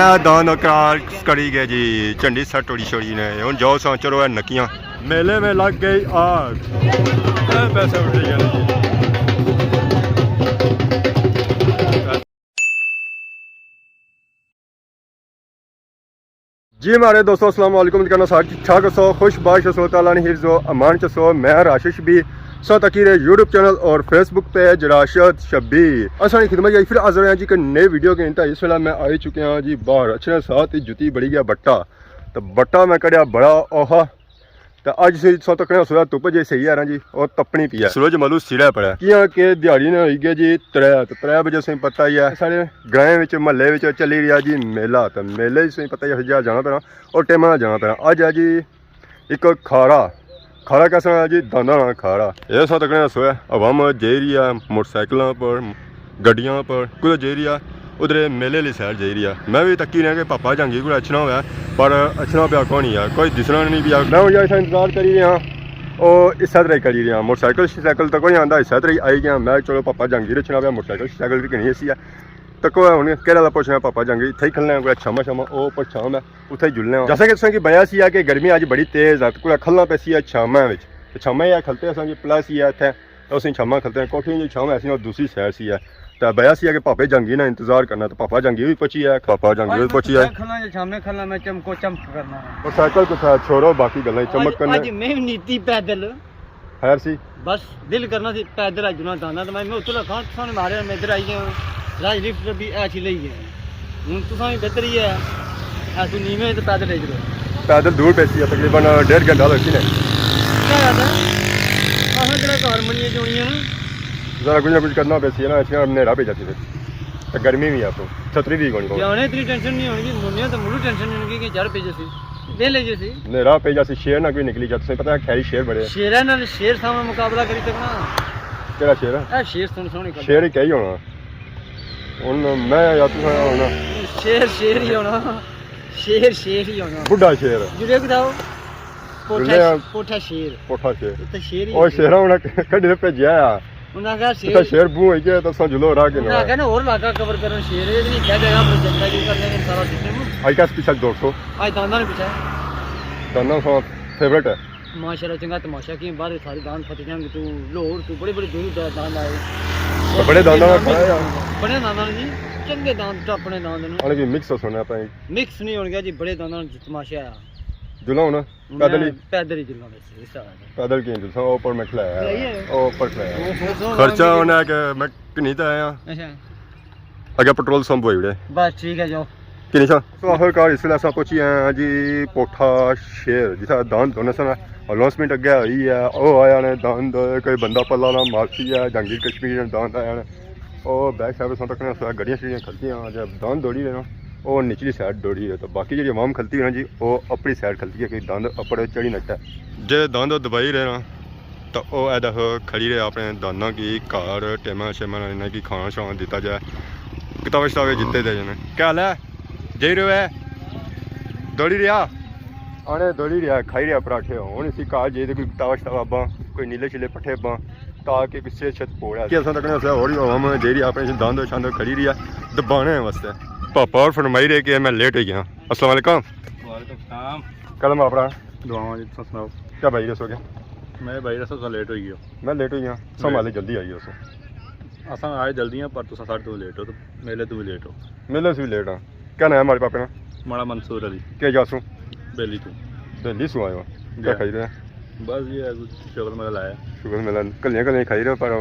दान करी गए जी झंडी सट टोड़ी छोड़ी ने हूँ जाओ सा चलो नकियां मेले में लग गई आग पैसे उठ गए जी हमारे दोस्तों अस्सलाम वालेकुम कहना साथ ठीक ठाक सो खुश बाश सो ताला ने हिफ्ज़ो अमान च सो मैं राशिश भी सो तकीरे यूट्यूब चैनल और फेसबुक पेज राशिद शब्बीर असानी खिदमत जी फिर हाजिर हैं जी कि नए वीडियो के इंतहा इस वेला मैं आई चुके हैं जी बाहर अच्छे साथ ही जुती बड़ी गया बट्टा तो बट्टा मैं कड़िया बड़ा ओहा तो अज सौ तक सुबह धुप जी सही है जी और तपनी पी है सूरज मलू सिड़ा पड़ा किया कि दिहाड़ी ने हो गया जी त्रै बजे से पता ही है सारे ग्राएं महल्ले चली रहा जी मेला तो मेले से पता ही है जाना पैना और टाइम जाना पैना अज है जी एक खारा खारा कैसा है जी दाना खारा यह सौ तक सोया अवाम जा रही है मोटरसाइकिलों पर गड्डियों पर कुछ जा रही है उधर मेले ली सैर जा रही है मैं भी तकी रहा कि पापा जहांगीर को अच्छना हुआ पर अच्छना पिया कौन ही है कोई दिसना नहीं पिया मैं हूँ इतना इंतजार करी रहा और इस तरह करी रहा मोटरसाइकिल तो कोई आंदा इस तरह आई गया मैं चलो पापा जहांगीर अच्छना पिया मोटरसाइकिल भी कहीं ऐसी है तो कोई हूँ केड़ा पुछना पापा जहांगीर इतना ही खलना कोई छामा छामा वो पर छाम है उत्थे ही जुलने जैसा कि तुसें बया सी है कि गर्मी अज बड़ी तेज़ है कोई खलना पैसी है छामा छामा ही खलते असें प्लस ही है इतने उसी छामा खलते हैं कोठी जी छाम ऐसी और दूसरी सैर सी है तो बया सी है कि पापे जहांगीर ने इंतजार करना तो पापा जहांगीर भी पहुंची है पापा जहांगीर भी पहुंची है मोटरसाइकिल को था छोड़ो बाकी गल्लां चमक करने आज मैं नीति पैदल खैर सी बस दिल करना सी पैदल अजुना दाना तो मैं उतो लखा तुसां मारे मैं इधर आई गया राज लिफ्ट भी ऐसी ले गए हुन तुसां बेहतर ही है ऐसे नीवे तो पैदल इधर पैदल दूर पैसी है तकरीबन 1.5 घंटा लगती है क्या याद है अहां जरा घर मनिए जोड़ियां जरा कुछ ना कुछ करना पैसी है ना अच्छा नेरा पे जाती है तो गर्मी भी है आपको छतरी भी कोनी जाने इतनी टेंशन नहीं होगी मुन्निया तो मुझे टेंशन नहीं होगी कि जड़ पे जैसी दे ले जैसी नेरा पे जैसी शेर ना कोई निकली जाती पता है खैरी शेर बड़े शेर है ना शेर सामने मुकाबला करी तक ना केड़ा शेर है शेर सोनी शेर ही कही होना उन मैं या तू होना शेर ही होना शेर ही होना बुढ़ा शेर जुड़े बताओ पोठा शेर तो शेर ही और शेरा होना कड़ी ने भेजिया है उन्हें कहा शेर बू है के तो जुलो रहा के ना कहना और लाका कवर करन शेर ये नहीं क्या जगह पर जनता की करने के सारा सिस्टम आई का पीछे 200 आज दाना ने पीछे दाना सो फेवरेट है माशाल्लाह चंगा तमाशा की बाहर सारी दान फटे जाएंगे तू लोर तू बड़े दूर दान आए बड़े दाना खाया यार बड़े दाना जी चंगे दान तो अपने दान ने और भी मिक्स होना पाए मिक्स नहीं होने गया जी बड़े दाना तमाशा आया जुला होना पैदल ही जुला वैसे पैदल की जुला ऊपर मैं खिलाया ऊपर खिलाया खर्चा होना है कि मैं किन्हीं तो आया अच्छा अगर पेट्रोल संभ हुई बड़े बस ठीक है जाओ किन्हीं सा तो आखिरकार इसलिए ऐसा पहुंची हैं जी पोठा शेर जिसा दान दोनों सा अनाउंसमेंट अगे हुई है वो आया ने दान कोई बंदा पल्ला ना मारसी है जहांगीर कश्मीर ने दान आया ने और बैक साइड से तक गड्डियां शड़ियां खलती हैं जब दान दौड़ी लेना वो निचली साइड दौड़ी है तो बाकी जी आवाम खलती है ना जी वो अपनी साइड खलती है कि दंद अपने चढ़ी नट्टा जे दंद दबाई रहे ना तो वह ऐदा खड़ी रहे अपने दाना की घर टेमा शेमा इन्हें की खाना शाना दिता जाए किताबें शिताबें जितते दे जाने क्या हाल है जे रो है दौड़ी रहा आने दौड़ी रहा खाई रहा पराठे हूँ इसी घर जे कोई किताबा शिताबा कोई नीले छिले पट्ठे बा ताकि पिछले छत पोड़ा कि असा तक और आवाम जे रही अपने दंद शंद खड़ी रही है दबाने वास्ते पापा और फरमाई रहे कि मैं लेट हो गया अस्सलाम वालेकुम कलम अपना दुआओं जी तुम सुनाओ क्या भाई दसो क्या मैं भाई दसो लेट हो गया मैं लेट हो गया संभाले जल्दी आई उस असा आए जल्दी हैं पर तुम साढ़े तो लेट हो तो मेले तो भी लेट हो मेले से भी लेट हाँ क्या नाम है हमारे पापे ना माड़ा मंसूर अली क्या जासू बेली तू दिल्ली सु आयो क्या खाई रहे बस ये शुगर मेला लाया शुगर मेला कलियां खाई रहे पर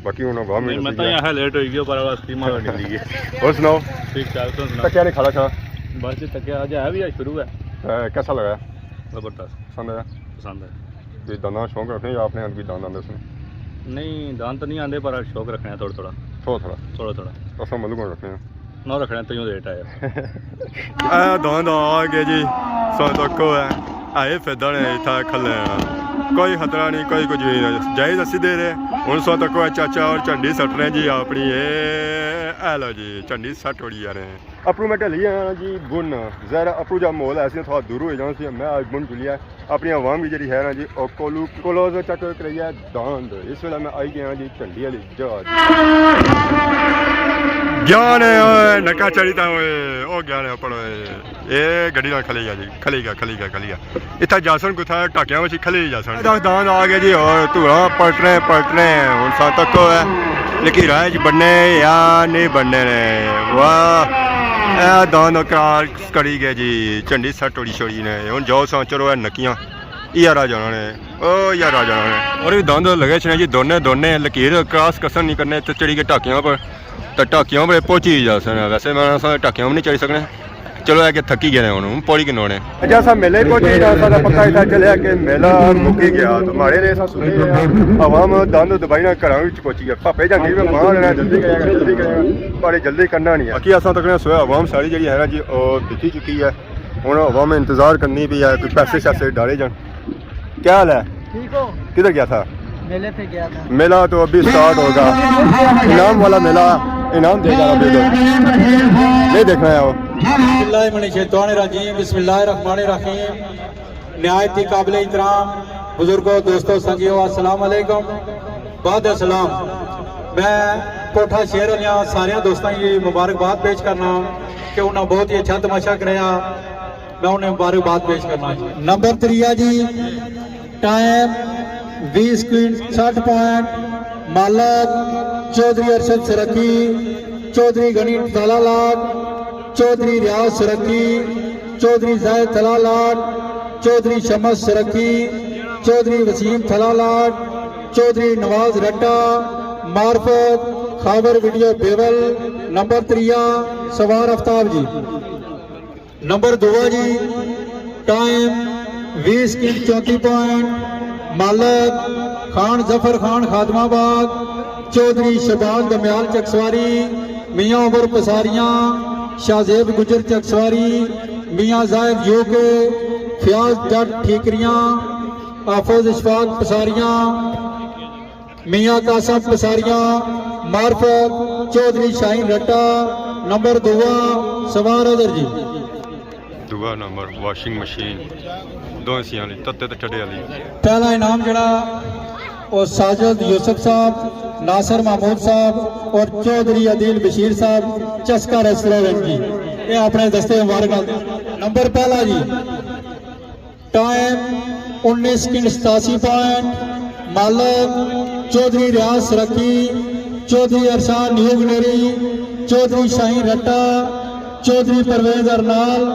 बाकी उन्होंने गाँव में मैं तो यहाँ लेट हो गया पर स्कीमा निकली गई और सुनाओ ठीक ठाक तो सुनाओ क्या नहीं खाना खा बस तक आज है भी आज शुरू है कैसा लगा ज़बरदस्त पसंद है कोई दाना शौक रखने या अपने कोई दान आते उसमें नहीं दान तो नहीं आते पर शौक रखना है थोड़ा तो सब मतलब कौन रखने हैं ना रखना तो यूँ लेट आया दान आ गए जी सौ तक है आए फिर इतना खले कोई खतरा नहीं कोई कुछ भी नहीं जायज़ अस्सी दे रहे हूँ सौ तक चाचा और झंडी सट रहे जी अपनी ए लो जी झंडी सट उड़ी जा रहे हैं अपू मैं ढली आया जी बुन जहर अपू जब मोल ऐसे थोड़ा दूर हो जाना मैं आज बुन जुलिया अपनी आवाम की जी है ना जी और कोलोज चक कराई है दांद इस वेला मैं आई गया जी झंडी वाली जहाज ज्ञान है ओए नका चढ़ीता ओए ओ ज्ञान है पढ़ो ये गड्डी नाल खली गया जी खली गया इतना जासन कुथा टाकिया में खली जासन दान आ गया जी और धूड़ा पलट रहे हूँ सा तक है लेकिन राह च बनने या नहीं बनने ने वाह ए दान करी गए जी झंडी सट टोड़ी छोड़ी ने हूँ जाओ सा चलो है नकियां यारा जाना ने ओ यारा जाना ने और भी दंद लगे छे जी दोने लकीर क्रॉस कसर नहीं करने तो चढ़ी के टाकियां पर तो टाकियां पर पहुंची जा सकते वैसे मैं टाकियां में नहीं चढ़ी सकने चलो है कि थकी गए हूँ पौड़ी के नोने अच्छा सा मेले पहुंची पता इतना चलिया कि मेला मुक्की गया तो माड़े ने सुनी आवाम दंद दबाई ना घर पहुंची गया पापे जाती मैं मां लेना जल्दी करेगा जल्दी करना नहीं है बाकी असा तक सोया आवाम सारी जी है ना जी दिखी चुकी है हूँ आवाम इंतजार करनी भी है कोई पैसे शैसे डाले जान क्या हाल है ठीक हो किधर गया था मेले पे गया था मेला तो अभी स्टार्ट होगा इनाम वाला मेला इनाम देगा नहीं देखना है वो बिस्मिल्लाहिर्रहमानिर्रहीम निहायत ही काबिल इहतराम बुजुर्गों दोस्तों संगियों अस्सलाम वालेकुम बाद अस्सलाम मैं पोठा शेर वालियां सारे दोस्तों की मुबारकबाद पेश करना कि उन्हें बहुत ही अच्छा तमाशा कराया मैं उन्हें मुबारकबाद पेश करना नंबर 3 जी टाइम 20 स्क्रीन 60 पॉइंट मालक चौधरी अरशद सरकी चौधरी गनी तलालाट चौधरी रियाज सरकी चौधरी जायद तलालाट चौधरी शमस सरकी चौधरी वसीम तलालाट चौधरी नवाज रट्टा मार्फत खाबर वीडियो बेवल नंबर 3 सवार आफ्ताब जी नंबर 2 जी टाइम 20 की 34 पॉइंट मालक खान जफर खान खादमाबाद चौधरी शबान दमयाल चकसवारी मियाँ उमर पसारियाँ शाहजेब गुजर चकसवारी मियाँ जायद यूके फयाज जट ठीकरियाँ आफज इशफाक पसारियाँ मियाँ कासम पसारियाँ मार्फत चौधरी शाहीन रट्टा नंबर 2 सवार अदर जी दूआ नंबर वॉशिंग मशीन दो हिस्सियां वाली तत्ते ते ठड्डे वाली पहला इनाम जड़ा और साजिद यूसुफ साहब नासिर महमूद साहब और चौधरी अदील बशीर साहब चस्का रेस्टोरेंट जी ये अपने दस्ते मुबारक नंबर पहला जी टाइम 19 की 87 पॉइंट मालक चौधरी रियाज सरकी चौधरी अरशान न्यूगनेरी चौधरी शाहीन रट्टा चौधरी परवेज अरनाल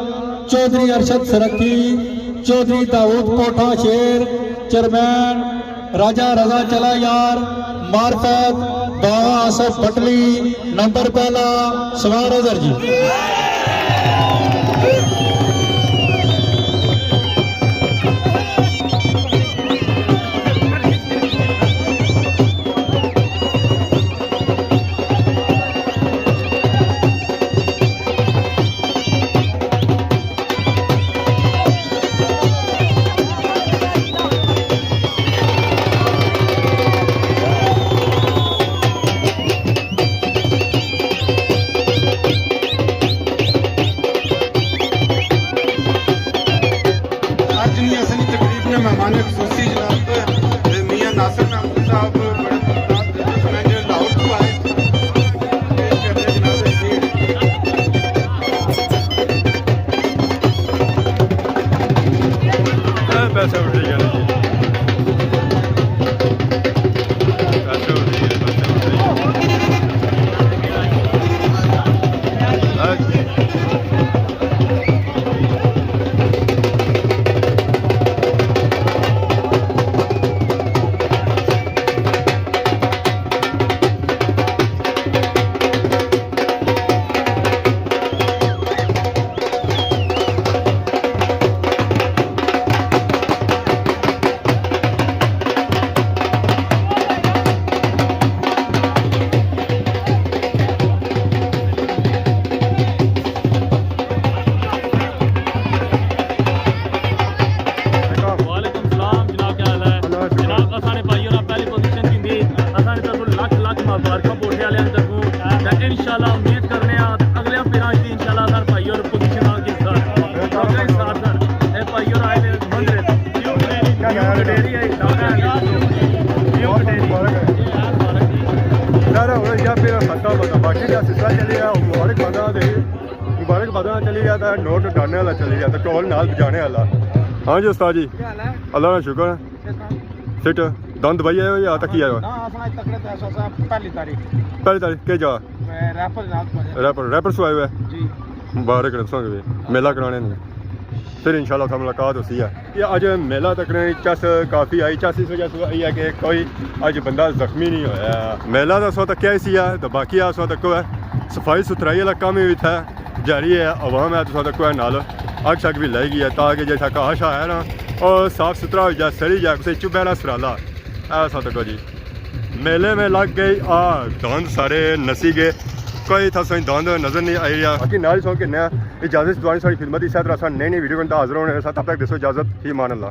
चौधरी अरशद सरकी चौधरी दाऊद पोठा शेर चेयरमैन राजा रजा चला यार मार्फत बाबा आसफ पटली नंबर पहला सवार अजहर जी पैसे उठ गया पैसे उठ गए नोट डालने वाला चली गया तो ढोल नाल बजाने वाला। हाँ जी उस्ताद जी, अल्लाह का शुक्र है। सिट दंद भाई आए हो या तक ही आए हो? पहली तारीख के जा रैपर रैपर सो आए हुए जी मुबारक रखोगे मेला कराने ने फिर इंशाल्लाह था मुलाकात होती है। ये अज मेला तकरीबन चस काफ़ी आई, चस इस वजह से आई है कि कोई अज बंदा जख्मी नहीं होया। मेला तो सौ तक क्या ही है तो बाकी सौ तक है सफाई सुथराई वाला काम भी था जारी है। अवाम है तो सौ तक है नाल अग शग भी लाई गई है ताकि जैसा काश है ना और साफ सुथरा हो जाए, सड़ी जाए, किसी चुभे ना सराला ऐसा तक जी। मेले में लग गई आग, दांद सारे नसी गए, कोई था सही दांद नजर नहीं आई। बाकी नाल सौ के नया इजाजत दुआनी सारी खिदमत इस तरह नई नई वीडियो को हाजिर होने के साथ, तब तक दसो इजाजत ही मान अल्लाह।